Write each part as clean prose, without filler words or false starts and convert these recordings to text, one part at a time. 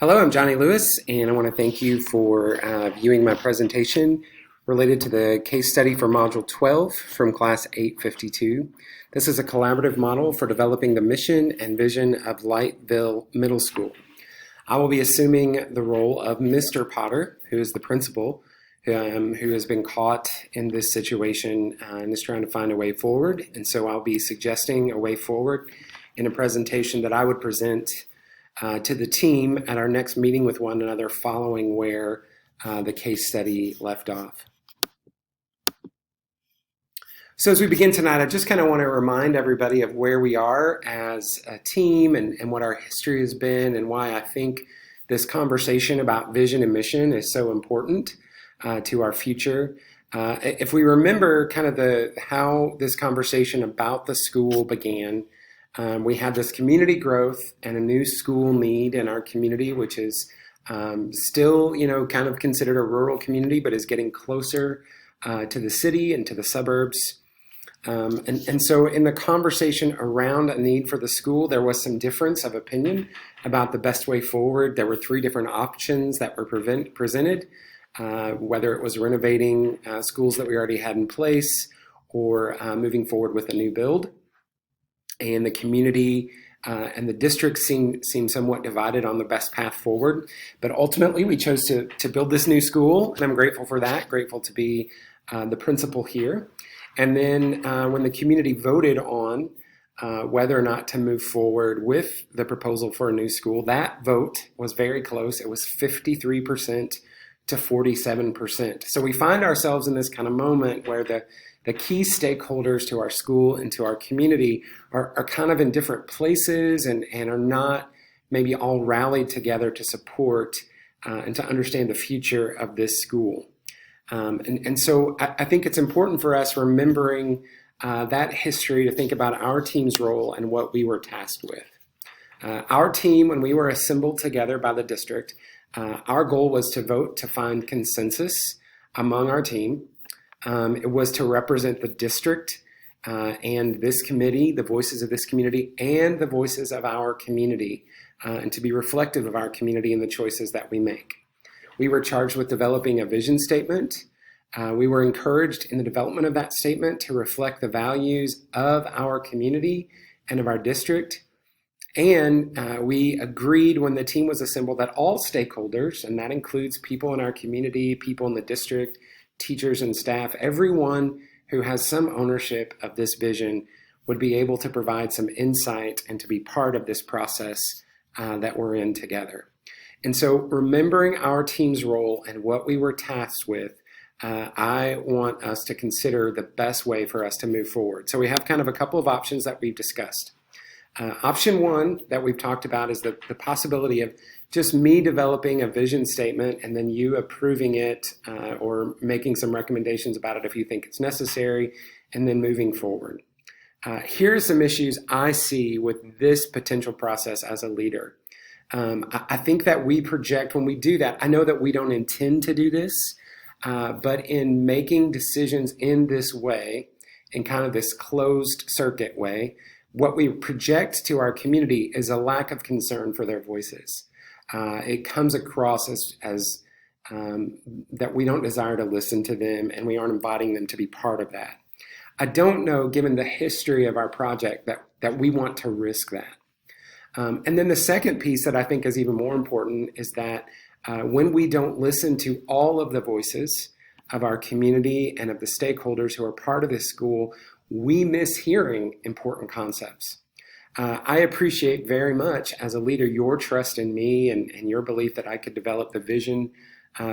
Hello, I'm Johnny Lewis, and I want to thank you for viewing my presentation related to the case study for Module 12 from Class 852. This is a collaborative model for developing the mission and vision of Lightville Middle School. I will be assuming the role of Mr. Potter, who is the principal, who has been caught in this situation and is trying to find a way forward. And so I'll be suggesting a way forward in a presentation that I would present to the team at our next meeting with one another following where the case study left off. So as we begin tonight, I just kind of want to remind everybody of where we are as a team and what our history has been and why I think this conversation about vision and mission is so important to our future. If we remember kind of how this conversation about the school began, we had this community growth and a new school need in our community, which is still, kind of considered a rural community, but is getting closer to the city and to the suburbs. And so in the conversation around a need for the school, there was some difference of opinion about the best way forward. There were three different options that were presented, whether it was renovating schools that we already had in place or moving forward with a new build. And the community and the district seemed somewhat divided on the best path forward. But ultimately, we chose to build this new school, and I'm grateful for that, grateful to be the principal here. And then when the community voted on whether or not to move forward with the proposal for a new school, that vote was very close. It was 53% to 47%. So we find ourselves in this kind of moment where the key stakeholders to our school and to our community are kind of in different places and are not maybe all rallied together to support and to understand the future of this school. And so I think it's important for us remembering that history to think about our team's role and what we were tasked with. Our team, when we were assembled together by the district, our goal was to vote to find consensus among our team. It was to represent the district and this committee, the voices of this community, and the voices of our community, and to be reflective of our community and the choices that we make. We were charged with developing a vision statement. We were encouraged in the development of that statement to reflect the values of our community and of our district. And we agreed when the team was assembled that all stakeholders, and that includes people in our community, people in the district, teachers and staff, everyone who has some ownership of this vision would be able to provide some insight and to be part of this process that we're in together. And so remembering our team's role and what we were tasked with, I want us to consider the best way for us to move forward. So we have kind of a couple of options that we've discussed. Option one that we've talked about is the possibility of just me developing a vision statement and then you approving it or making some recommendations about it if you think it's necessary, and then moving forward. Here's some issues I see with this potential process as a leader. I think that we project when we do that. I know that we don't intend to do this, but in making decisions in this way, in kind of this closed circuit way, what we project to our community is a lack of concern for their voices. It comes across as that we don't desire to listen to them and we aren't inviting them to be part of that. I don't know, given the history of our project, that we want to risk that. And then the second piece that I think is even more important is that when we don't listen to all of the voices of our community and of the stakeholders who are part of this school, we miss hearing important concepts. I appreciate very much as a leader your trust in me and your belief that I could develop the vision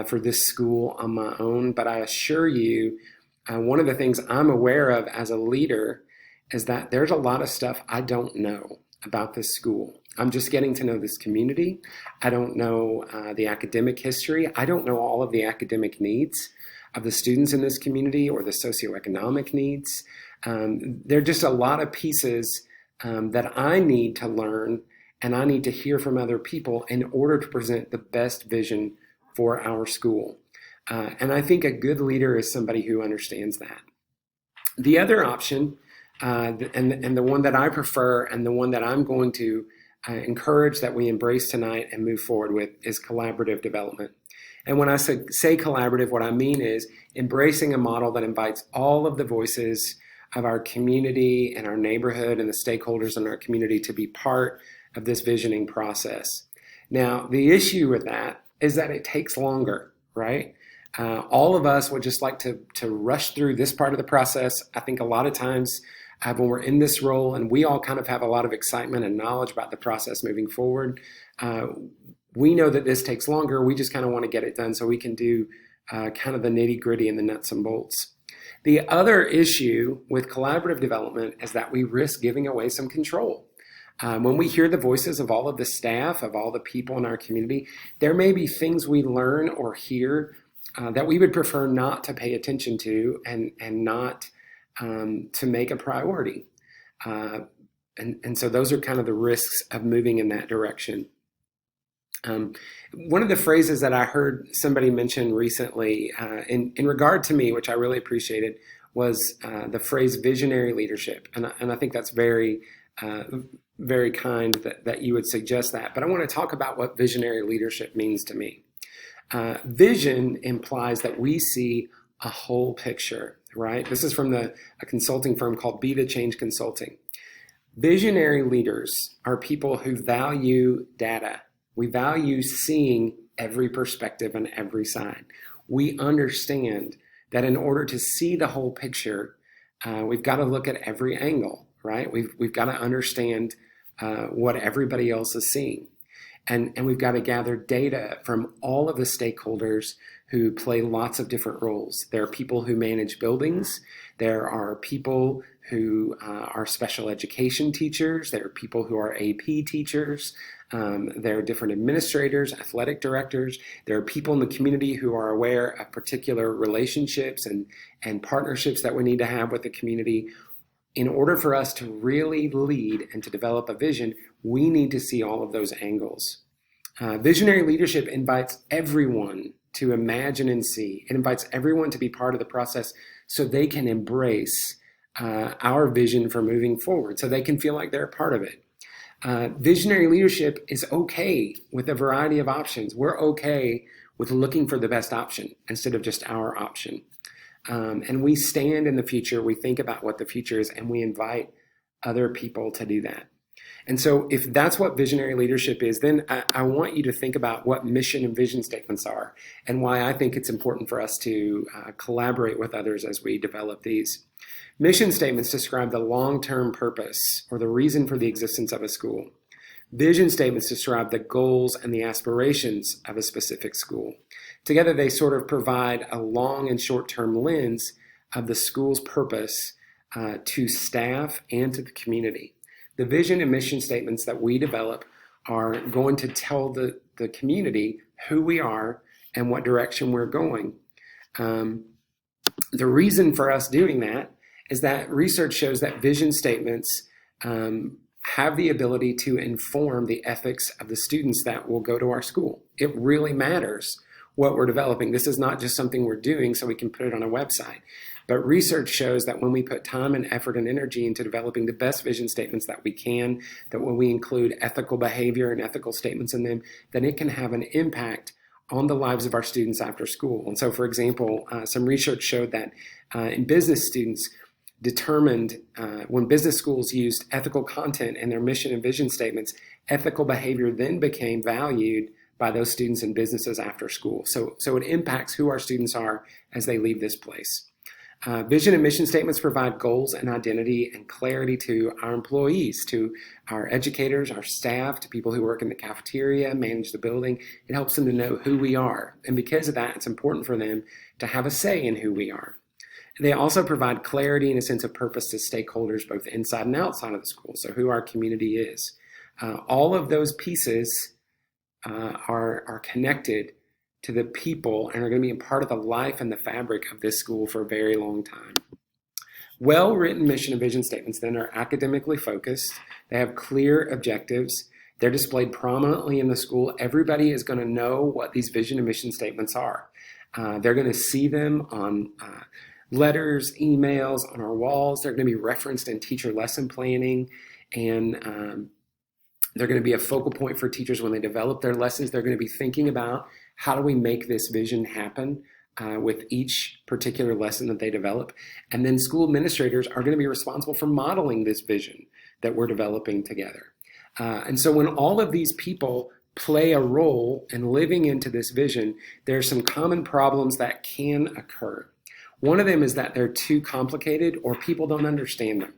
for this school on my own. But I assure you, one of the things I'm aware of as a leader is that there's a lot of stuff I don't know about this school. I'm just getting to know this community. I don't know the academic history. I don't know all of the academic needs of the students in this community or the socioeconomic needs. There are just a lot of pieces that I need to learn and I need to hear from other people in order to present the best vision for our school. And I think a good leader is somebody who understands that. The other option, and the one that I prefer and the one that I'm going to encourage that we embrace tonight and move forward with is collaborative development. And when I say collaborative, what I mean is embracing a model that invites all of the voices of our community and our neighborhood and the stakeholders in our community to be part of this visioning process. Now, the issue with that is that it takes longer, right? All of us would just like to rush through this part of the process. I think a lot of times when we're in this role and we all kind of have a lot of excitement and knowledge about the process moving forward, we know that this takes longer. We just kind of want to get it done so we can do kind of the nitty gritty and the nuts and bolts. The other issue with collaborative development is that we risk giving away some control. When we hear the voices of all of the staff, of all the people in our community, there may be things we learn or hear that we would prefer not to pay attention to and not to make a priority. And so those are kind of the risks of moving in that direction. One of the phrases that I heard somebody mention recently in regard to me, which I really appreciated, was the phrase visionary leadership. And I think that's very, very kind that you would suggest that. But I want to talk about what visionary leadership means to me. Vision implies that we see a whole picture, right? This is from a consulting firm called Be the Change Consulting. Visionary leaders are people who value data. We value seeing every perspective on every side. We understand that in order to see the whole picture, we've got to look at every angle, right? We've got to understand what everybody else is seeing. And we've got to gather data from all of the stakeholders who play lots of different roles. There are people who manage buildings. There are people who are special education teachers. There are people who are AP teachers. There are different administrators, athletic directors. There are people in the community who are aware of particular relationships and partnerships that we need to have with the community. In order for us to really lead and to develop a vision, we need to see all of those angles. Visionary leadership invites everyone to imagine and see. It invites everyone to be part of the process so they can embrace our vision for moving forward, so they can feel like they're a part of it. Visionary leadership is okay with a variety of options. We're okay with looking for the best option instead of just our option. And we stand in the future, we think about what the future is, and we invite other people to do that. And so if that's what visionary leadership is, then I want you to think about what mission and vision statements are and why I think it's important for us to collaborate with others as we develop these. Mission statements describe the long-term purpose or the reason for the existence of a school. Vision statements describe the goals and the aspirations of a specific school. Together, they sort of provide a long and short-term lens of the school's purpose to staff and to the community. The vision and mission statements that we develop are going to tell the community who we are and what direction we're going. The reason for us doing that is that research shows that vision statements have the ability to inform the ethics of the students that will go to our school. It really matters what we're developing. This is not just something we're doing so we can put it on a website. But research shows that when we put time and effort and energy into developing the best vision statements that we can, that when we include ethical behavior and ethical statements in them, then it can have an impact on the lives of our students after school. And so, for example, some research showed that in business, students determined when business schools used ethical content in their mission and vision statements, ethical behavior then became valued by those students and businesses after school. So it impacts who our students are as they leave this place. Vision and mission statements provide goals and identity and clarity to our employees, to our educators, our staff, to people who work in the cafeteria, manage the building. It helps them to know who we are. And because of that, it's important for them to have a say in who we are. They also provide clarity and a sense of purpose to stakeholders both inside and outside of the school, so who our community is. All of those pieces are connected to the people and are going to be a part of the life and the fabric of this school for a very long time. Well-written mission and vision statements then are academically focused. They have clear objectives. They're displayed prominently in the school. Everybody is going to know what these vision and mission statements are. They're going to see them on letters, emails, on our walls. They're going to be referenced in teacher lesson planning. And They're going to be a focal point for teachers when they develop their lessons. They're going to be thinking about how do we make this vision happen with each particular lesson that they develop. And then school administrators are going to be responsible for modeling this vision that we're developing together. And so when all of these people play a role in living into this vision, there are some common problems that can occur. One of them is that they're too complicated or people don't understand them.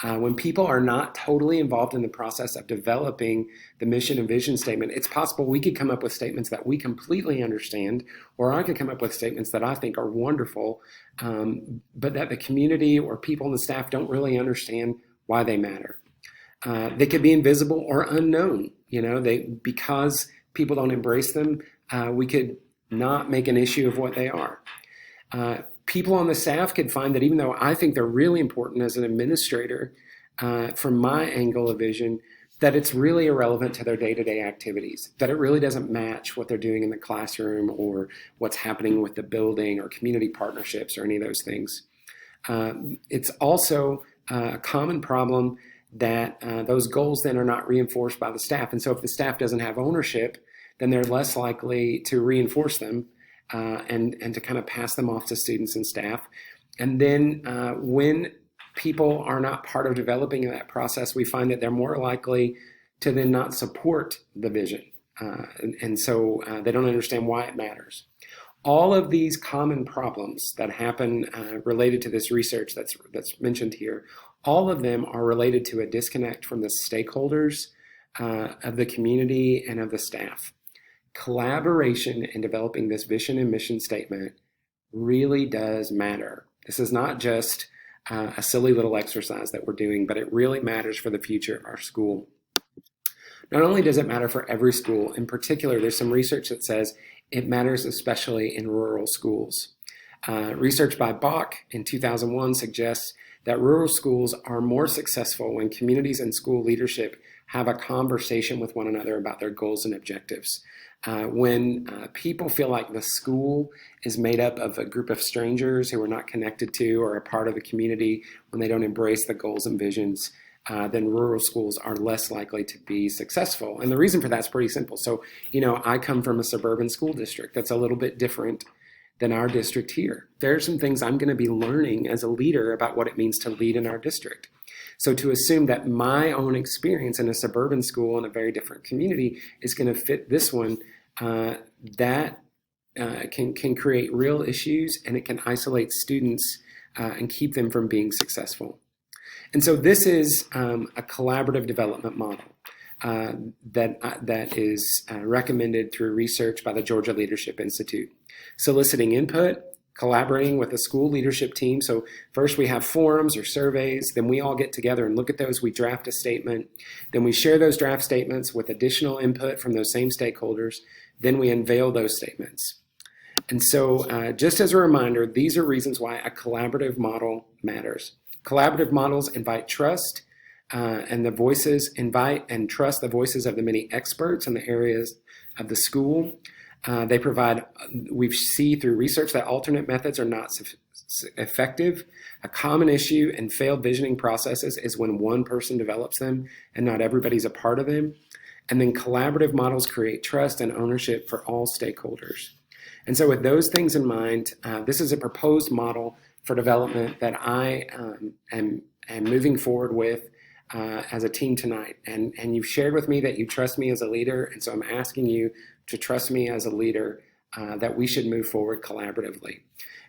When people are not totally involved in the process of developing the mission and vision statement, it's possible we could come up with statements that we completely understand, or I could come up with statements that I think are wonderful, but that the community or people in the staff don't really understand why they matter. They could be invisible or unknown. Because people don't embrace them, we could not make an issue of what they are. People on the staff could find that even though I think they're really important as an administrator, from my angle of vision, that it's really irrelevant to their day-to-day activities, that it really doesn't match what they're doing in the classroom or what's happening with the building or community partnerships or any of those things. It's also a common problem that those goals then are not reinforced by the staff. And so if the staff doesn't have ownership, then they're less likely to reinforce them and to kind of pass them off to students and staff. And then when people are not part of developing that process, we find that they're more likely to then not support the vision. And so they don't understand why it matters. All of these common problems that happen related to this research that's mentioned here, all of them are related to a disconnect from the stakeholders of the community and of the staff. Collaboration in developing this vision and mission statement really does matter. This is not just a silly little exercise that we're doing, but it really matters for the future of our school. Not only does it matter for every school, in particular, there's some research that says it matters especially in rural schools. Research by Bach in 2001 suggests that rural schools are more successful when communities and school leadership have a conversation with one another about their goals and objectives. When people feel like the school is made up of a group of strangers who are not connected to or a part of the community, when they don't embrace the goals and visions, then rural schools are less likely to be successful. And the reason for that's pretty simple. So, I come from a suburban school district that's a little bit different than our district here. There are some things I'm going to be learning as a leader about what it means to lead in our district. So to assume that my own experience in a suburban school in a very different community is going to fit this one, that can create real issues, and it can isolate students and keep them from being successful. And so this is a collaborative development model that is recommended through research by the Georgia Leadership Institute. Soliciting input, collaborating with a school leadership team. So first we have forums or surveys, then we all get together and look at those, we draft a statement, then we share those draft statements with additional input from those same stakeholders, then we unveil those statements. And so just as a reminder, these are reasons why a collaborative model matters. Collaborative models invite trust, and the voices invite and trust the voices of the many experts in the areas of the school. They provide, we see through research that alternate methods are not effective. A common issue in failed visioning processes is when one person develops them and not everybody's a part of them. And then collaborative models create trust and ownership for all stakeholders. And so with those things in mind, this is a proposed model for development that I am moving forward with as a team tonight. And you've shared with me that you trust me as a leader, and so I'm asking you to trust me as a leader that we should move forward collaboratively.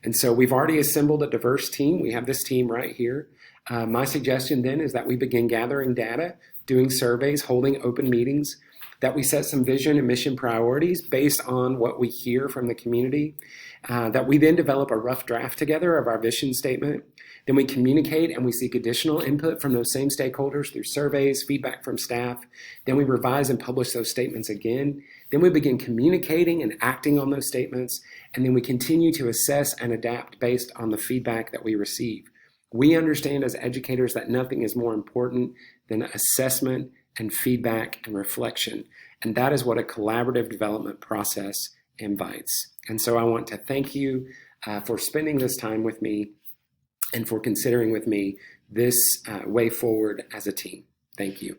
And so we've already assembled a diverse team. We have this team right here. My suggestion then is that we begin gathering data, doing surveys, holding open meetings, that we set some vision and mission priorities based on what we hear from the community, that we then develop a rough draft together of our vision statement. Then we communicate and we seek additional input from those same stakeholders through surveys, feedback from staff. Then we revise and publish those statements again. Then we begin communicating and acting on those statements. And then we continue to assess and adapt based on the feedback that we receive. We understand as educators that nothing is more important than assessment and feedback and reflection. And that is what a collaborative development process invites. And so I want to thank you for spending this time with me and for considering with me this way forward as a team. Thank you.